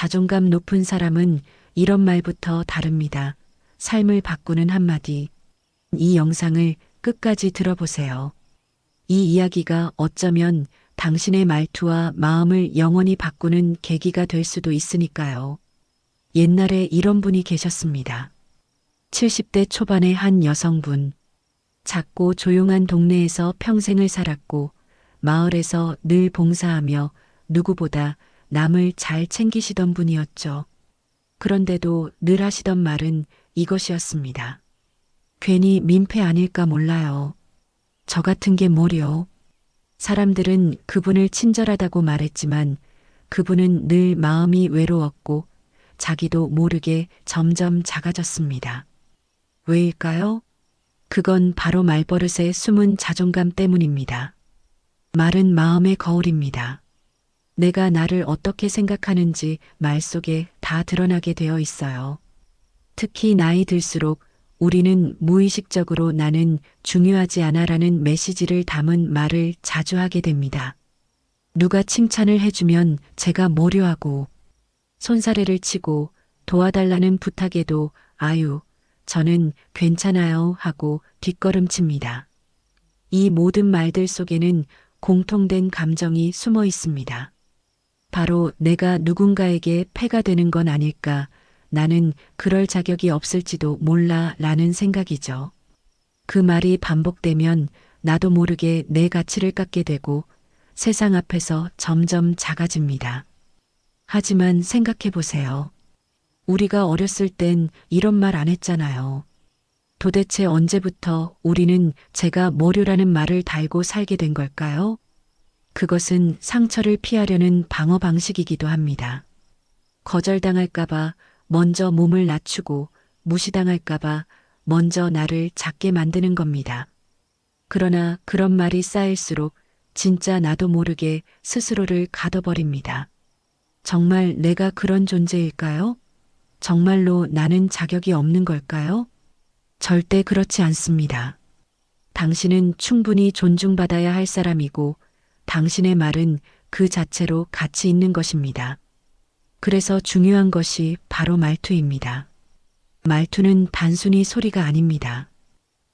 자존감 높은 사람은 이런 말부터 다릅니다. 삶을 바꾸는 한마디. 이 영상을 끝까지 들어보세요. 이 이야기가 어쩌면 당신의 말투와 마음을 영원히 바꾸는 계기가 될 수도 있으니까요. 옛날에 이런 분이 계셨습니다. 70대 초반의 한 여성분. 작고 조용한 동네에서 평생을 살았고 마을에서 늘 봉사하며 누구보다 남을 잘 챙기시던 분이었죠. 그런데도 늘 하시던 말은 이것이었습니다. 괜히 민폐 아닐까 몰라요. 저 같은 게 뭐려. 사람들은 그분을 친절하다고 말했지만 그분은 늘 마음이 외로웠고 자기도 모르게 점점 작아졌습니다. 왜일까요? 그건 바로 말버릇의 숨은 자존감 때문입니다. 말은 마음의 거울입니다. 내가 나를 어떻게 생각하는지 말 속에 다 드러나게 되어 있어요. 특히 나이 들수록 우리는 무의식적으로 나는 중요하지 않아라는 메시지를 담은 말을 자주 하게 됩니다. 누가 칭찬을 해주면 제가 모료하고 손사래를 치고 도와달라는 부탁에도 아유, 저는 괜찮아요 하고 뒷걸음칩니다. 이 모든 말들 속에는 공통된 감정이 숨어 있습니다. 바로 내가 누군가에게 폐가 되는 건 아닐까, 나는 그럴 자격이 없을지도 몰라 라는 생각이죠. 그 말이 반복되면 나도 모르게 내 가치를 깎게 되고 세상 앞에서 점점 작아집니다. 하지만 생각해 보세요. 우리가 어렸을 땐 이런 말 안 했잖아요. 도대체 언제부터 우리는 제가 뭐류라는 말을 달고 살게 된 걸까요? 그것은 상처를 피하려는 방어 방식이기도 합니다. 거절당할까봐 먼저 몸을 낮추고 무시당할까봐 먼저 나를 작게 만드는 겁니다. 그러나 그런 말이 쌓일수록 진짜 나도 모르게 스스로를 가둬버립니다. 정말 내가 그런 존재일까요? 정말로 나는 자격이 없는 걸까요? 절대 그렇지 않습니다. 당신은 충분히 존중받아야 할 사람이고 당신의 말은 그 자체로 가치 있는 것입니다. 그래서 중요한 것이 바로 말투입니다. 말투는 단순히 소리가 아닙니다.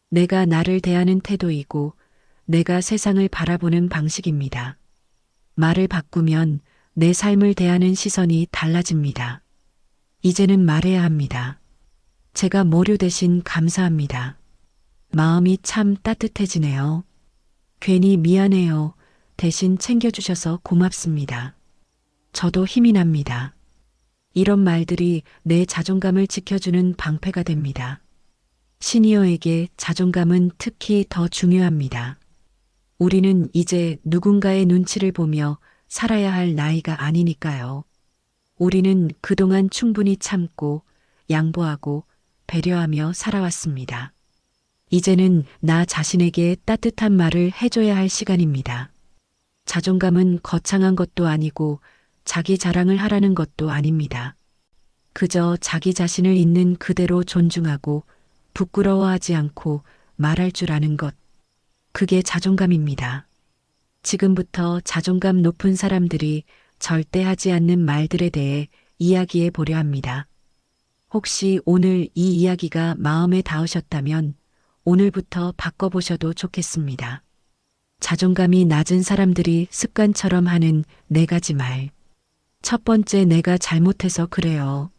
내가 나를 대하는 태도이고 내가 세상을 바라보는 방식입니다. 말을 바꾸면 내 삶을 대하는 시선이 달라집니다. 이제는 말해야 합니다. 제가 모료 대신 감사합니다. 마음이 참 따뜻해지네요. 괜히 미안해요. 대신 챙겨주셔서 고맙습니다. 저도 힘이 납니다. 이런 말들이 내 자존감을 지켜주는 방패가 됩니다. 시니어에게 자존감은 특히 더 중요합니다. 우리는 이제 누군가의 눈치를 보며 살아야 할 나이가 아니니까요. 우리는 그동안 충분히 참고 양보하고 배려하며 살아왔습니다. 이제는 나 자신에게 따뜻한 말을 해줘야 할 시간입니다. 자존감은 거창한 것도 아니고 자기 자랑을 하라는 것도 아닙니다. 그저 자기 자신을 있는 그대로 존중하고 부끄러워하지 않고 말할 줄 아는 것. 그게 자존감입니다. 지금부터 자존감 높은 사람들이 절대 하지 않는 말들에 대해 이야기해 보려 합니다. 혹시 오늘 이 이야기가 마음에 닿으셨다면 오늘부터 바꿔보셔도 좋겠습니다. 자존감이 낮은 사람들이 습관처럼 하는 4가지 말. 첫 번째, 내가 잘못해서 그래요.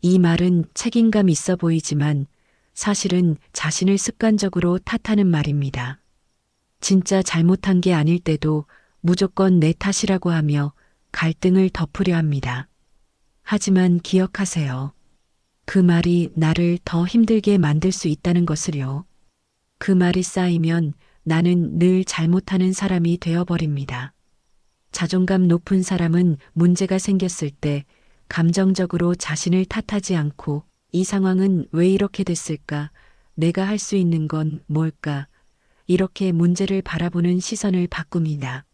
이 말은 책임감 있어 보이지만 사실은 자신을 습관적으로 탓하는 말입니다. 진짜 잘못한 게 아닐 때도 무조건 내 탓이라고 하며 갈등을 덮으려 합니다. 하지만 기억하세요. 그 말이 나를 더 힘들게 만들 수 있다는 것을요. 그 말이 쌓이면 나는 늘 잘못하는 사람이 되어버립니다. 자존감 높은 사람은 문제가 생겼을 때 감정적으로 자신을 탓하지 않고 이 상황은 왜 이렇게 됐을까? 내가 할 수 있는 건 뭘까? 이렇게 문제를 바라보는 시선을 바꿉니다.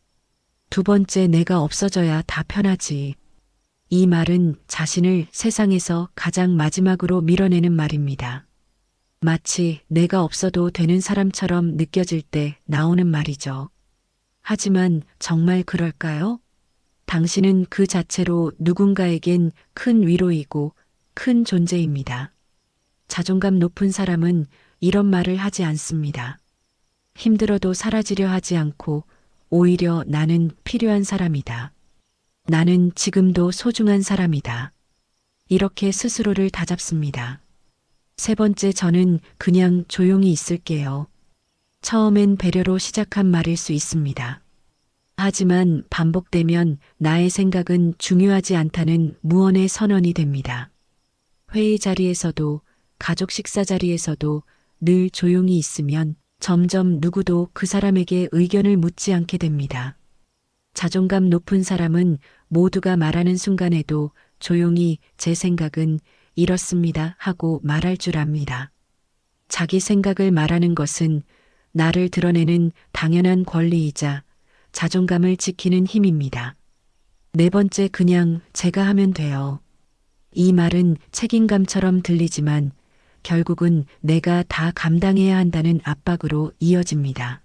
두 번째, 내가 없어져야 다 편하지. 이 말은 자신을 세상에서 가장 마지막으로 밀어내는 말입니다. 마치 내가 없어도 되는 사람처럼 느껴질 때 나오는 말이죠. 하지만 정말 그럴까요? 당신은 그 자체로 누군가에겐 큰 위로이고 큰 존재입니다. 자존감 높은 사람은 이런 말을 하지 않습니다. 힘들어도 사라지려 하지 않고 오히려 나는 필요한 사람이다. 나는 지금도 소중한 사람이다. 이렇게 스스로를 다잡습니다. 세 번째, 저는 그냥 조용히 있을게요. 처음엔 배려로 시작한 말일 수 있습니다. 하지만 반복되면 나의 생각은 중요하지 않다는 무언의 선언이 됩니다. 회의 자리에서도 가족 식사 자리에서도 늘 조용히 있으면 점점 누구도 그 사람에게 의견을 묻지 않게 됩니다. 자존감 높은 사람은 모두가 말하는 순간에도 조용히 제 생각은 이렇습니다 하고 말할 줄 압니다. 자기 생각을 말하는 것은 나를 드러내는 당연한 권리이자 자존감을 지키는 힘입니다. 네 번째, 그냥 제가 하면 돼요. 이 말은 책임감처럼 들리지만 결국은 내가 다 감당해야 한다는 압박으로 이어집니다.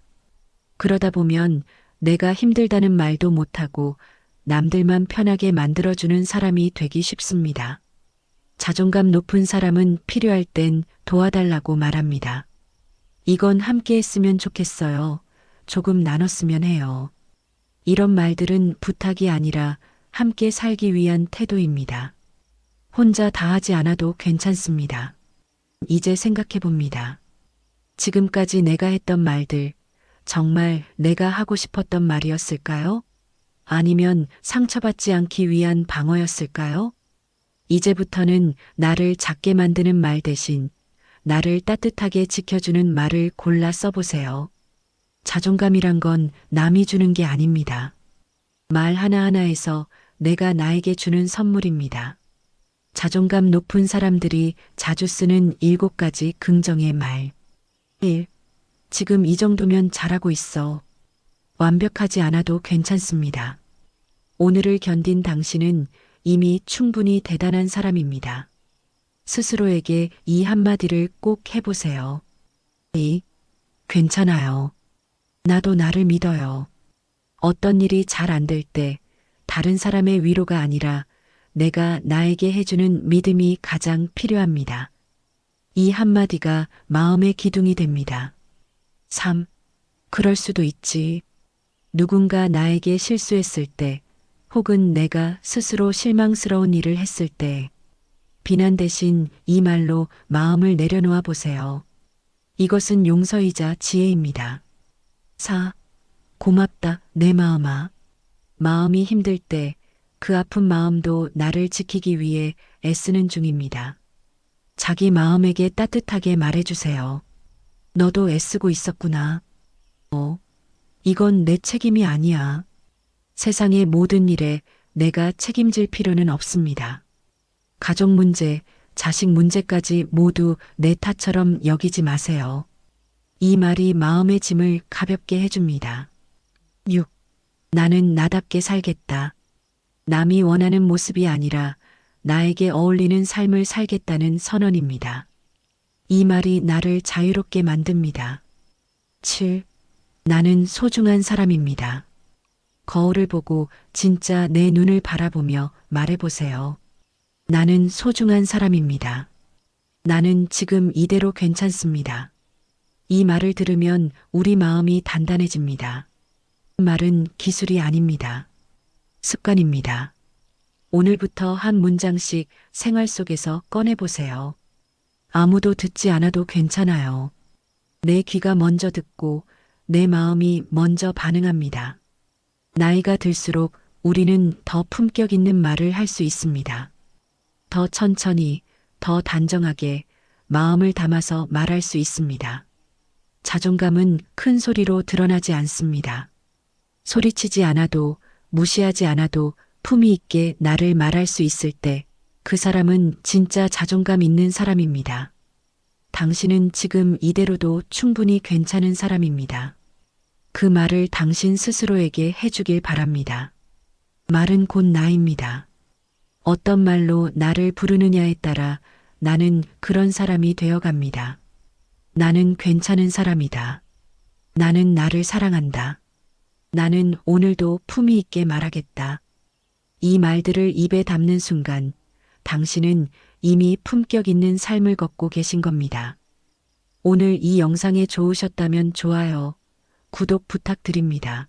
그러다 보면 내가 힘들다는 말도 못하고 남들만 편하게 만들어주는 사람이 되기 쉽습니다. 자존감 높은 사람은 필요할 땐 도와달라고 말합니다. 이건 함께 했으면 좋겠어요. 조금 나눴으면 해요. 이런 말들은 부탁이 아니라 함께 살기 위한 태도입니다. 혼자 다 하지 않아도 괜찮습니다. 이제 생각해 봅니다. 지금까지 내가 했던 말들, 정말 내가 하고 싶었던 말이었을까요? 아니면 상처받지 않기 위한 방어였을까요? 이제부터는 나를 작게 만드는 말 대신 나를 따뜻하게 지켜주는 말을 골라 써보세요. 자존감이란 건 남이 주는 게 아닙니다. 말 하나하나에서 내가 나에게 주는 선물입니다. 자존감 높은 사람들이 자주 쓰는 7가지 긍정의 말. 1. 지금 이 정도면 잘하고 있어. 완벽하지 않아도 괜찮습니다. 오늘을 견딘 당신은 이미 충분히 대단한 사람입니다. 스스로에게 이 한마디를 꼭 해보세요. 2. 괜찮아요. 나도 나를 믿어요. 어떤 일이 잘 안 될 때 다른 사람의 위로가 아니라 내가 나에게 해주는 믿음이 가장 필요합니다. 이 한마디가 마음의 기둥이 됩니다. 3. 그럴 수도 있지. 누군가 나에게 실수했을 때 혹은 내가 스스로 실망스러운 일을 했을 때 비난 대신 이 말로 마음을 내려놓아 보세요. 이것은 용서이자 지혜입니다. 4. 고맙다, 내 마음아. 마음이 힘들 때 그 아픈 마음도 나를 지키기 위해 애쓰는 중입니다. 자기 마음에게 따뜻하게 말해주세요. 너도 애쓰고 있었구나. 이건 내 책임이 아니야. 세상의 모든 일에 내가 책임질 필요는 없습니다. 가족 문제, 자식 문제까지 모두 내 탓처럼 여기지 마세요. 이 말이 마음의 짐을 가볍게 해줍니다. 6. 나는 나답게 살겠다. 남이 원하는 모습이 아니라 나에게 어울리는 삶을 살겠다는 선언입니다. 이 말이 나를 자유롭게 만듭니다. 7. 나는 소중한 사람입니다. 거울을 보고 진짜 내 눈을 바라보며 말해보세요. 나는 소중한 사람입니다. 나는 지금 이대로 괜찮습니다. 이 말을 들으면 우리 마음이 단단해집니다. 말은 기술이 아닙니다. 습관입니다. 오늘부터 한 문장씩 생활 속에서 꺼내보세요. 아무도 듣지 않아도 괜찮아요. 내 귀가 먼저 듣고 내 마음이 먼저 반응합니다. 나이가 들수록 우리는 더 품격 있는 말을 할 수 있습니다. 더 천천히, 더 단정하게 마음을 담아서 말할 수 있습니다. 자존감은 큰 소리로 드러나지 않습니다. 소리치지 않아도, 무시하지 않아도 품위 있게 나를 말할 수 있을 때 그 사람은 진짜 자존감 있는 사람입니다. 당신은 지금 이대로도 충분히 괜찮은 사람입니다. 그 말을 당신 스스로에게 해주길 바랍니다. 말은 곧 나입니다. 어떤 말로 나를 부르느냐에 따라 나는 그런 사람이 되어갑니다. 나는 괜찮은 사람이다. 나는 나를 사랑한다. 나는 오늘도 품위 있게 말하겠다. 이 말들을 입에 담는 순간 당신은 이미 품격 있는 삶을 걷고 계신 겁니다. 오늘 이 영상이 좋으셨다면 좋아요, 구독 부탁드립니다.